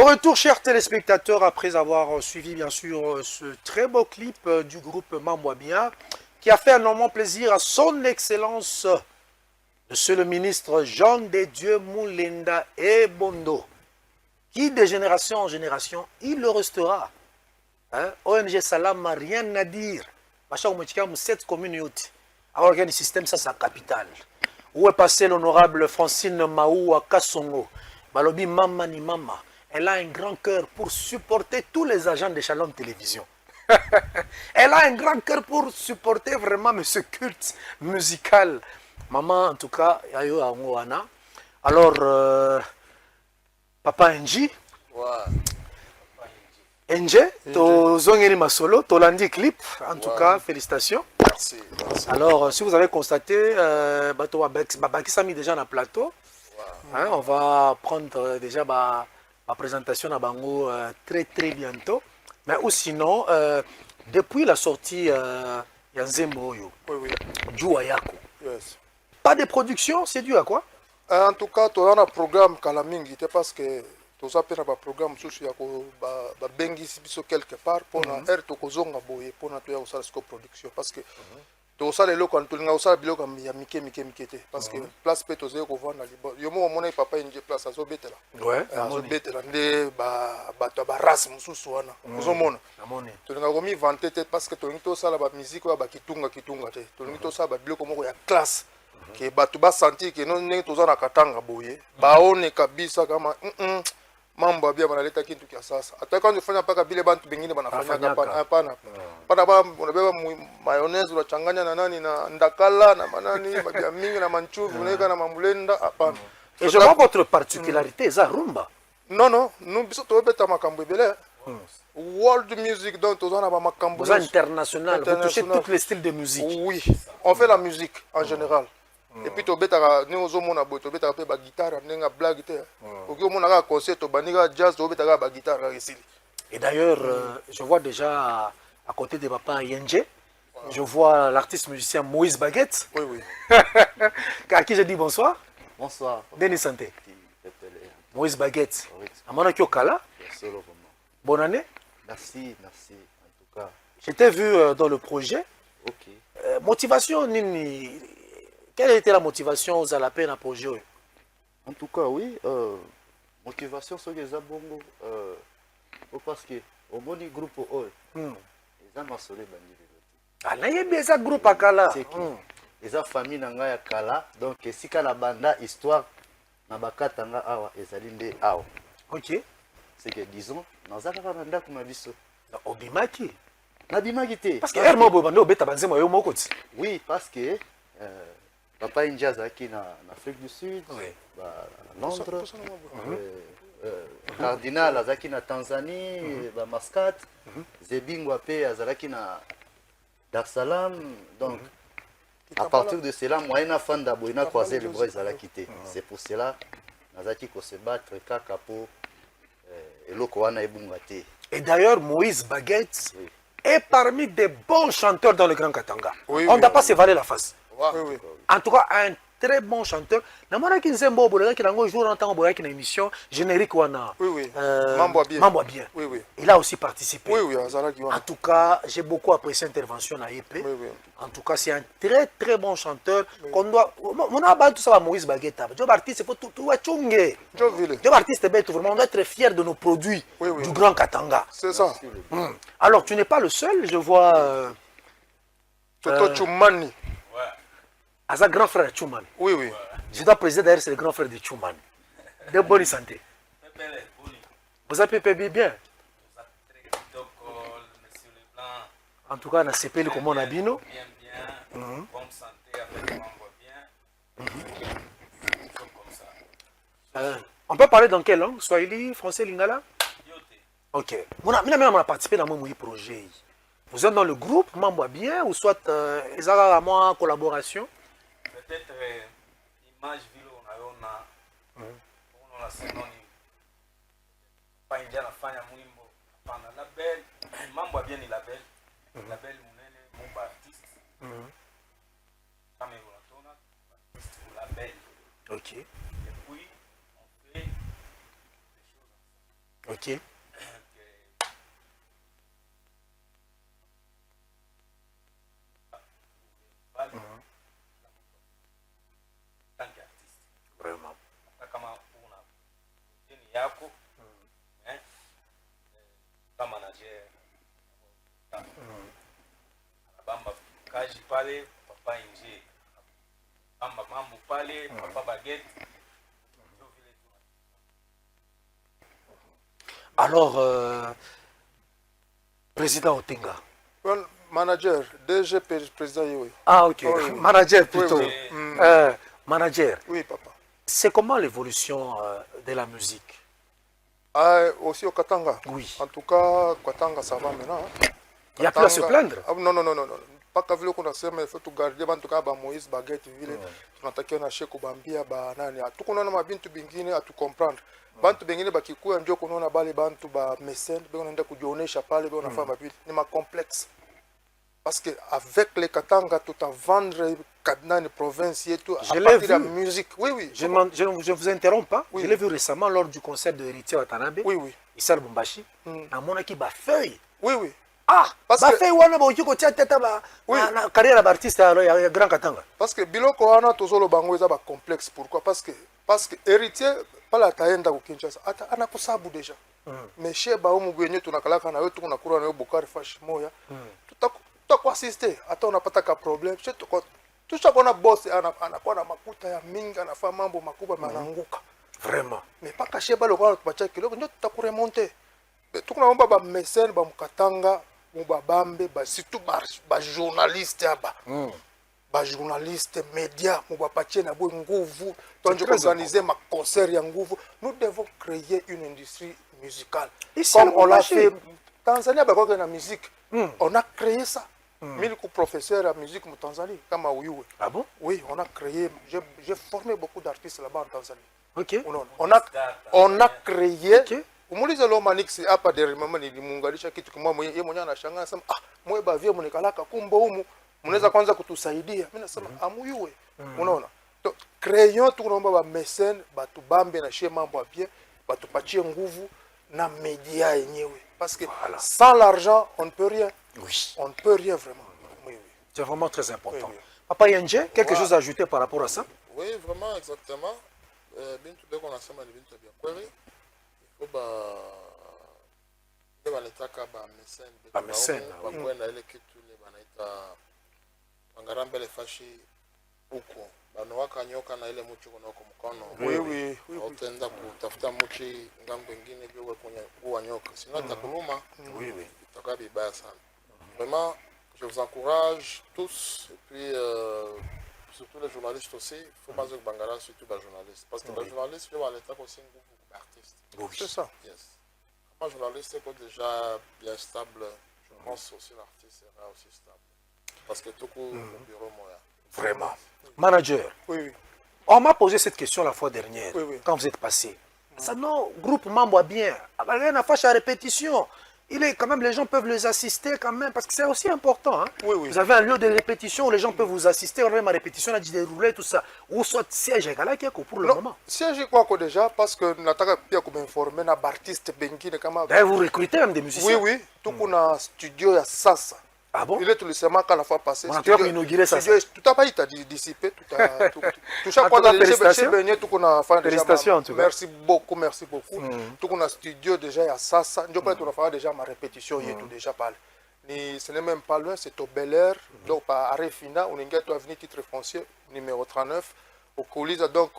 retour, chers téléspectateurs, après avoir suivi bien sûr ce très beau clip du groupe Mamboabia, qui a fait un énorme plaisir à son excellence, monsieur le ministre Jean de Dieu Moulenda Ebondo, qui de génération en génération, il le restera. Hein? ONG Salam n'a rien à dire. Macha Omotika, 7 communes, alors qu'il y a un système, ça c'est la capitale. Où est passé l'honorable Francine Maou à Kassongo? Balobi Mama ni Mama. Elle a un grand cœur pour supporter tous les agents de Shalom Télévision. Elle a un grand cœur pour supporter vraiment ce culte musical. Maman, en tout cas, Yayo Angoana. Alors, Papa Nji. Nji, to Zongeri Masolo, to Landi Clip. En tout cas, félicitations. Merci. Alors, si vous avez constaté, Babaki s'est mis déjà dans le plateau. Hein, on va prendre déjà ma présentation à Bango très bientôt. Mais ou sinon, depuis la sortie Yanzembo Oyo, Djoua Yako, pas de production, c'est dû à quoi? En tout cas, tu as un programme Kalamingi, parce que tu as un programme qui est bengi quelque part pour faire tokozonga boye pour na tuya usala sco production parce que to sala loko antulinga usala biloko ya mike parce que place pe to zeko vendre libo yo mo mona papa inje place azo betela azo betela nde ba to ba race mususu wana ozo mona tolinga komi vanter te parce que to ngi to sala ba musique ba kitunga te to ngi to sala ba biloko moko ya classe que bato ba sentir que non ndenge toza na katanga boye baone kabisa kama mambo bia banaleta kintu kia sasa hata quand ufanya paka bile bantu bengine banafanya hapana ba unabeba mayonnaise unachanganya na nani na ndakala na manani mabia mingi na manchuvu unaweka na mamulenda hapana. Et je vois votre particularité ça rumba. Non nous biso to beta makambo ebele world music donc toza na ba makambo international vous touchez tous les styles de musique. Oui, on fait la musique en général. Et puis tu as une guitare, une blague. Tu as un concert, tu as un jazz, tu as une guitare. Et d'ailleurs, je vois déjà à côté de papa Yenje, je vois l'artiste musicien Moïse Baguette. Oui. À qui je dis bonsoir. Bonsoir. Denis Santé. Moïse Baguette. Amana Kyokala. Bonne année. Merci, en tout cas. Je t'ai vu dans le projet. Ok. Motivation, Nini. Quelle était la motivation aux Alapés dans le projet? En tout cas, oui. Motivation, c'est que les bongo. Parce que au bon groupe, ils ont massacré Bandi. Ah, il y a des groupes à Kala. Les familles n'ont Kala. Donc, si la banda histoire, n'a pas katanga awa, ezalinde awa. Ok. C'est que disons, dans un banda comme abisso. Obimaki. Nabimaki te. Parce que Hermo Bobando beta banzema yo mokoti. Oui, parce que papa Injaza qui en Afrique du Sud, Londres, Cardinal Azaki na Tanzanie, Mascat, Zebingwa Pe Azaki na Dar es Salaam. Donc, à partir de cela, moi, je fan d'Aboina croisé le bras quitté. C'est pour cela Azaki ko se battre Kakapo et Lokoana et Bungate. Et d'ailleurs, Moïse Baguette est parmi des bons chanteurs dans le Grand Katanga. On ne doit pas se valer la face. Oui. En tout cas, un très bon chanteur. Namana Kinzembo, qui a un jour en temps une émission générique. Oui. Mambo bien. Oui. Il a aussi participé. Oui. En tout cas, j'ai beaucoup apprécié l'intervention à EP. Oui. En tout cas, c'est un très bon chanteur. Qu'on doit. On a battu ça à Moïse Baguette. Job artiste, il faut tout chungé. Job artiste, vraiment, on doit être fier de nos produits du Grand Katanga. C'est ça. Alors, tu n'es pas le seul, je vois. Toto Choumani. Asa grand frère Chouman. Oui. Je dois préciser d'ailleurs, c'est le grand frère de Chouman. De bonne santé. Vous avez payé bien. En tout cas, on a CPL comme on a bino. Bien. Bonne santé avec membre bien. On peut parler dans quelle langue? Swahili, français, lingala? Ok. On a participé dans mon projet. Vous êtes dans le groupe, membre bien, ou soit ils ont en collaboration? Peut-être image vile unaona senoni pa india nafanya mwimbo hapana label mambo bien ni label munene mumba artiste kama unatona artiste label Ok. et puis on fait des choses Ok. tant qu'artiste Vraiment. hata kama una jeni yako kama manager bamba kaji pale papa nje bamba mambo pale papa baguette ndio vile tu. Alors, président Otenga. Well, manager, DG président Yoyo. Ah, ok. Oui. Manager plutôt. Oui, Manager, Oui, papa. c'est comment l'évolution de la musique? Ah, aussi au Katanga. Oui. En tout cas, Katanga, ça va maintenant. Il n'y a plus à se plaindre. Ah, non, non, non, non, non. Pas qu'à vile qu'on a sema, il faut tout garder. En tout cas, ba Moïse Baguette, vile. Tunatakiwa na Sheku Bambia, ba nani. Tukunaona mabintu bingine, atu comprendre. Bantu bengine bakikuya ndio kunaona bale bantu ba mécène, beko naenda kujionesha pale, beko nafanya mabili. Ni ma complexe. Parce que avec les Katanga, tout à vendre nani province yetu à Je l'ai partir de la vu. musique. Oui, oui. Je vous interromps pas. Oui. Je l'ai vu récemment lors du concert de Héritier Watanabe. Oui, oui. Issa Lubumbashi. À mon qui ba feuille. Oui, oui. Ah, Parce ba que- feuille wana ba okiko tia teta ba Oui. na carrière d'artiste alors il y a grand Katanga. Parce que biloko wana tozolo bango eza ba complexe. Pourquoi? Parce que héritier pala ataenda ku Kinshasa ata anakusabu deja. Mais chez ba umu gwenye tunakalaka na wetu tunakura na yo Bukari fash moya. Tutakuassiste hata unapata ka problem. Chez tusha kona boss anakuwa na makuta ya mingi anafanya mambo makubwa mananguka. Vraiment. Mais paka chez ba lokala tupacha kiloko ndio tutakuremonter. Mais tukunaomba ba mécène ba mukatanga ba bambe ba surtout ba journaliste aba. Ba journaliste média mubapatie na boy nguvu tonje organiser ma concert ya nguvu. Nous devons créer une industrie musicale Ici, comme au on l'a Lubumbashi. fait Tanzanie ba kwa na musique. On a créé ça. Mimi ko professeur à musique en Tanzanie kama Uyuwe. Ah bon? Oui, on a créé, j'ai formé beaucoup d'artistes là-bas en Tanzanie. Ok. On a créé. Ok. Umuliza lo manix hapa de mama nilimuunganisha kitu kimoja yeye mwenyewe anashangaa anasema mwe bavie mnikalaka kumbo humu mnaweza kwanza kutusaidia. Mimi nasema amuyuwe. Unaona? Donc créons tunaomba ba mécène batu bambe na chez mambo bien batupatie nguvu na media yenyewe parce que sans l'argent on ne peut rien. Oui. On ne peut rien vraiment. Oui, oui. C'est vraiment très important. Oui, oui. Papa Yanje, quelque chose à ajouter par rapport à ça? Oui, vraiment, exactement. Bintu beko nasema ni bintu bya kweli. Il faut banataka ba mécène Ba mécène, ba kwenda ile kitu ile banaita bangarambele fashi huko. Banawaka nyoka na ile muchi kuna huko mkono. Oui, oui, oui. Utaenda kutafuta muchi ngambo nyingine bio kwenye kuwa nyoka. Sina takuluma. Oui, oui. Itakuwa vibaya sana. Vraiment, je vous encourage tous et puis surtout les journalistes aussi. Il faut pas que Bangala surtout les journalistes parce que les journalistes ils vont l'état aussi un groupe d'artistes. C'est ça. Yes. Comme un journaliste est déjà bien stable, je pense aussi l'artiste sera aussi stable parce que tout le bureau moyen. Vraiment. Manager, Oui, oui. on m'a posé cette question la fois dernière, Oui, oui. quand vous êtes passé. Ça, non, groupe Mambo bien. Rien à faire à répétition. Il est quand même, les gens peuvent les assister quand même, parce que c'est aussi important. Hein? Oui, oui. Vous avez un lieu de répétition où les gens peuvent vous assister, on a même à répétition, on a dit dérouler, tout ça. Ou soit siège égal qui pour le moment. Siège kwako déjà parce que nataka pia kuminformer na artiste bengine kama D'ailleurs, vous recrutez même des musiciens. oui oui tuko na studio ya sasa. Ah bon? Ile tulisemaka la fois passée. On a inauguré ça. Tutapaita disipe tusha kwanza chez benye tuko na fanya déjà. Félicitations en tout cas. Merci beaucoup. Tuko na studio déjà ya sasa. Ndio pale tunafanya déjà ma répétition yetu déjà pale. Ni ce n'est même pas loin, c'est au Bel Air. Donc par arrêt final, on est avenue Titre Foncier numéro 39. Au Coulisses donc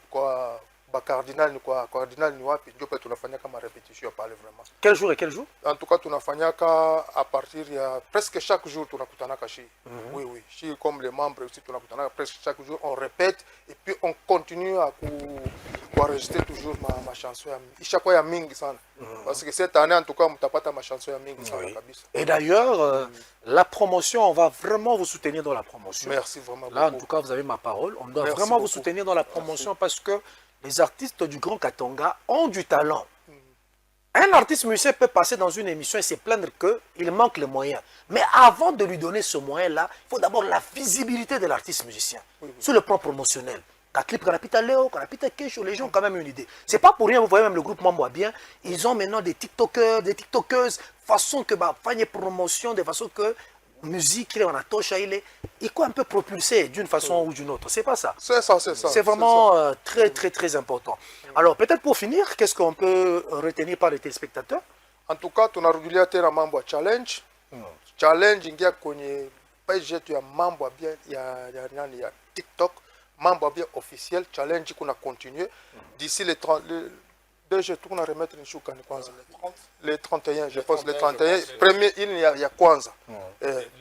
quoi cardinal ni wapi ndio pale tunafanya kama répétition pale vraiment. Quel jour et quel jour? En tout cas tunafanyaka à partir ya presque chaque jour tunakutanaka shi. Oui oui, shi comme les membres aussi tunakutanaka presque chaque jour on répète et puis on continue à enregistrer toujours ma chanson ya chaque fois ya mingi sana. Parce que cette année en tout cas mtapata ma chanson ya mingi sana kabisa. Et d'ailleurs la promotion, on va vraiment vous soutenir dans la promotion. Merci vraiment Là, beaucoup. en tout cas, vous avez ma parole. On doit Merci vraiment vous beaucoup. soutenir dans la promotion parce que les artistes du Grand Katonga ont du talent. Un artiste musicien peut passer dans une émission et se plaindre qu'il manque les moyens. Mais avant de lui donner ce moyen-là, il faut d'abord la visibilité de l'artiste musicien sur le plan promotionnel. clip Kanapita Léo, Kanapita Kesho, les gens ont quand même une idée. C'est pas pour rien, vous voyez même le groupe Mambo bien, ils ont maintenant des TikTokers, des TikTokeuses, façon que bah faire une promotion, de façon que musique on a touché il quoi un peu propulsé d'une façon ou d'une autre. C'est pas ça. C'est ça, c'est ça. C'est vraiment très important. Alors peut-être pour finir, qu'est-ce qu'on peut retenir par les téléspectateurs? En tout cas, tunarudilia tena mambo ya challenge. Challenge ingia kwenye page yetu ya mambo bien ya nani ya TikTok, mambo bien officiel challenge kuna continuer d'ici les 30 déjà tout qu'on remettre une chouka ni kwanza les 31 je pense les 31 premier il y a kwanza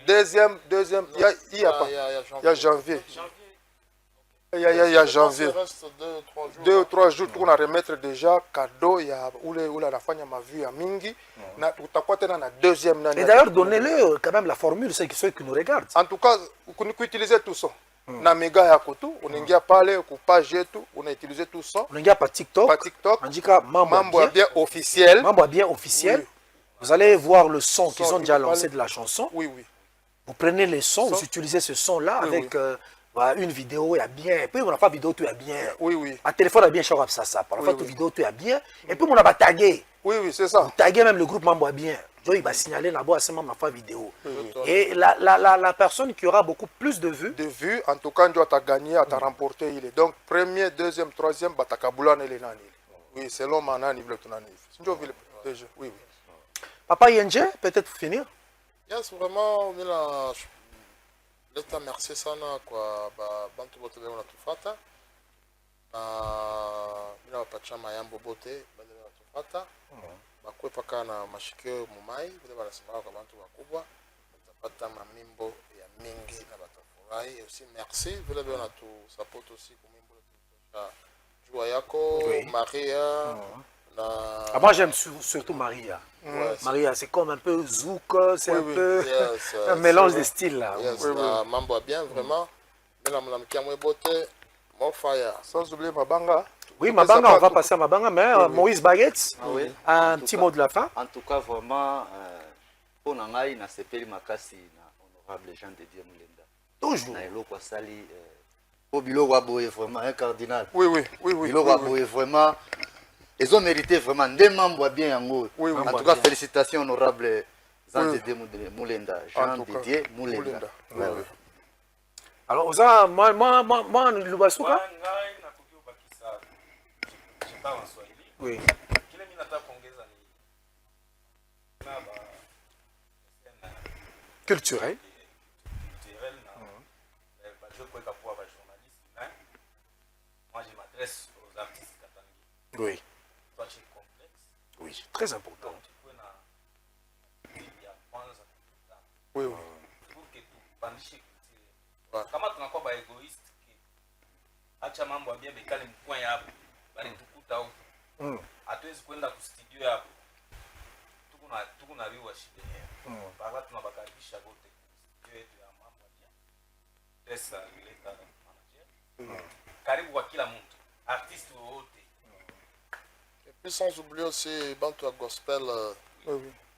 deuxième il y a janvier il y a janvier 2 ou 3 jours tout on remettre déjà cadeau il y a ule anafanya mavu ya mingi na tutakuwa tena na deuxième nani. Et d'ailleurs donnez-le quand même la formule ceux qui nous regardent. En tout cas kuutiliser tout ça na mega yako tu unaingia pale ku page yetu unautiliser tout ça unaingia pa TikTok andika mambo bien officiel oui. Vous allez voir le son qu'ils ont déjà lancé de la chanson. Oui. Vous prenez les sons, vous utilisez ce son là avec une vidéo, il y a bien. Et puis on n'a pas vidéo, tout est bien. Oui. Un téléphone a bien, je ça. Par la fois, vidéo, tout est bien. Et puis on a tagué. Oui, c'est ça. Vous taguez même le groupe Mambo bien. Il va signaler là-bas à ce moment ma vidéo. Et la personne qui aura beaucoup plus de vues. En tout cas, tu as gagné, tu as remporté. Donc, premier, deuxième, troisième, tu as oui, selon ma nani, oui. Papa Yenje, peut-être pour finir. Yes, vraiment, l'État merci sana kwa bantu bote bema natufata na mina wapatia mayambo bote bale natufata bakwepa kana mashikio mumai vile wanasimama kwa bantu wakubwa batapata mamimbo ya mingi na batafurahi et aussi merci vile bema natu support aussi kumimbo tutosha jua yako Maria moi j'aime surtout Maria. Maria, c'est comme un peu zouk, c'est un peu un mélange de styles là. Mambo bien vraiment. Mais la mlamkia mwe bote, more fire. Sans oublier Mabanga. Oui, Mabanga, on va passer à Mabanga, mais Moïse Baguette, un petit mot de la fin. En tout cas, vraiment, pour Nangaï, na sepeli makasi na honorable Jean de Dieu Mulenda. Toujours. Na elo kwa sali, pour Bilo Waboye, vraiment, un cardinal. Oui. Bilo Waboye, vraiment. Ils ont mérité vraiment des membres bien en haut. En tout cas, félicitations honorable Jean Didier Mulenda. Jean Didier Mulenda. Alors, moi, Lubasuka. Oui. Culturel. Moi, je m'adresse aux artistes katangis. Oui. Oui, très important. Oui. Kama tunakuwa ba egoist acha mambo abia bekale mkwan hapo bali tukuta huko hatuwezi kwenda ku studio hapo tuko na riwa shida yao baba tunabakaribisha wote studio yetu ya mambo abia pesa ileta manager karibu kwa kila mtu artiste wote. Et puis sans oublier aussi Bantu Gospel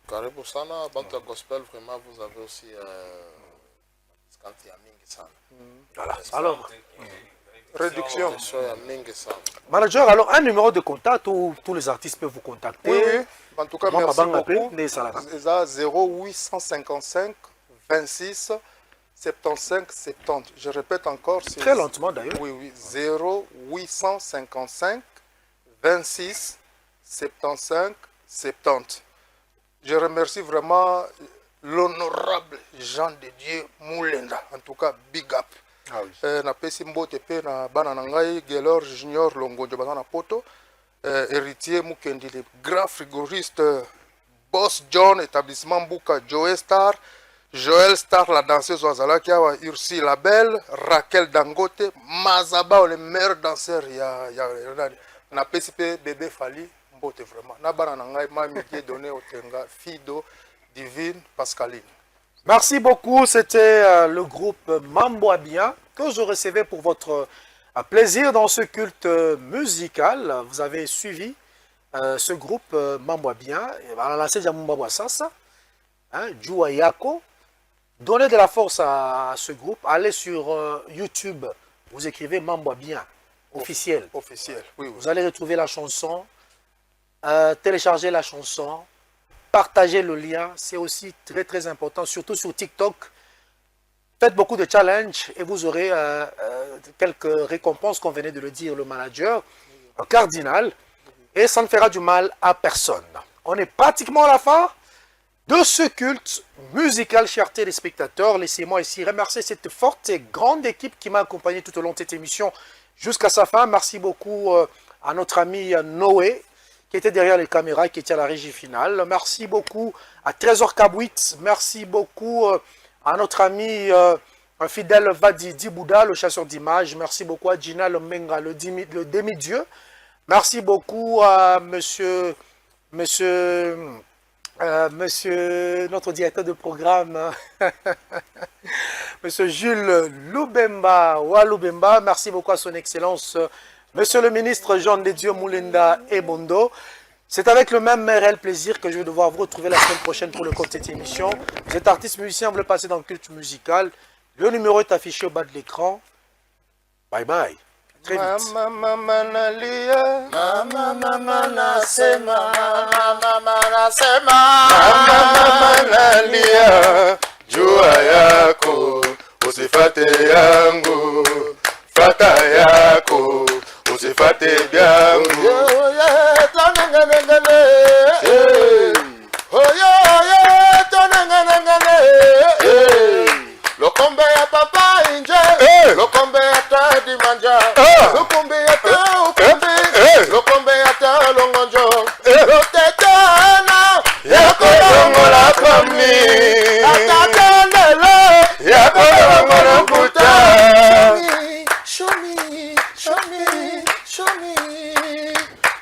karibu sana Bantu Gospel vraiment vous avez aussi quand il y a mingi sana. Voilà. Alors réduction. Manager, alors un numéro de contact où tous les artistes peuvent vous contacter. Oui. En tout cas, merci beaucoup. C'est 0855 26 75 70. Je répète encore. Très lentement d'ailleurs. Oui. 0855 26 75 70. Je remercie vraiment l'honorable Jean de Dieu Mulenda. En tout cas, big up. Na pesi mbote pe na bana na ngai Gelor Junior Longonjo bazana poto héritier Mukendi le grand frigoriste Boss John établissement Mbuka Joel Star la danseuse wazalaki awa Ursi la belle Raquel Dangote Mazaba le meilleur danseur ya na pesi pe bébé Fali mbote vraiment na bana na ngai mami qui donné otenga Fido Divine Pascaline. Merci beaucoup, c'était le groupe Mambo Bien que je recevais pour votre plaisir dans ce culte musical. Vous avez suivi ce groupe Mambo Bien, Djoua Yako. Donnez de la force à ce groupe, allez sur YouTube, vous écrivez Mambo Bien. officiel. Officiel, oui, oui. Vous allez retrouver la chanson, télécharger la chanson, partager le lien. C'est aussi très très important, surtout sur TikTok. Faites beaucoup de challenges et vous aurez quelques récompenses, comme venait de le dire le manager, un cardinal. Et ça ne fera du mal à personne. On est pratiquement à la fin de ce culte musical, chers téléspectateurs. Laissez-moi ici remercier cette forte et grande équipe qui m'a accompagné tout au long de cette émission jusqu'à sa fin. Merci beaucoup à notre ami Noé, qui était derrière les caméras, qui était à la régie finale. Merci beaucoup à Trésor Kabouit. Merci beaucoup à notre ami fidèle Vadi Dibouda, le chasseur d'images. Merci beaucoup à Gina Lomenga, le demi-dieu. Merci beaucoup à monsieur, notre directeur de programme, monsieur Jules Loubemba, Walubemba. Merci beaucoup à son excellence, monsieur le ministre Jean de Dieu Moulenda Ebondo. C'est avec le même réel plaisir que je vais devoir vous retrouver la semaine prochaine pour le compte de cette émission. Vous êtes artiste musicien, vous voulez passer dans le culte musical. Le numéro est affiché au bas de l'écran. Bye bye. Très vite. Mama nalia, Mama nasema, mama nasema, mama nalia, jua yako, usifate yangu, fata yako, usifate vyangu. Lokombe ya papa inje, lokombe ya tadi manja, lokombe ya ta ukombe, lokombe ya ta longonjo, lotetana, Yako longo la komi, atatendele, yako longo la kuta. show me, show me, show me.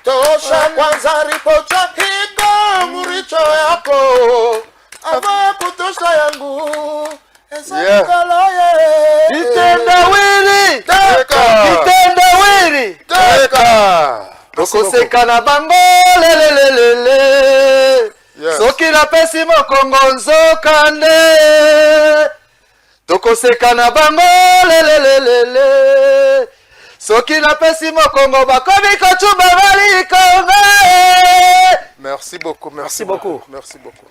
Tosha kwanza ripocha hiko muricho yako, ava kutosha yangu. Yeah. Itendawili, Teka. itendawili. Teka. Tokoseka na bango lelelelele. Yes. Soki napesi mokongo nzokande. Tokoseka na bango lelelelele. Soki napesi mokongo bakomi kochumba balikonga. Merci beaucoup, Merci beaucoup. Merci beaucoup.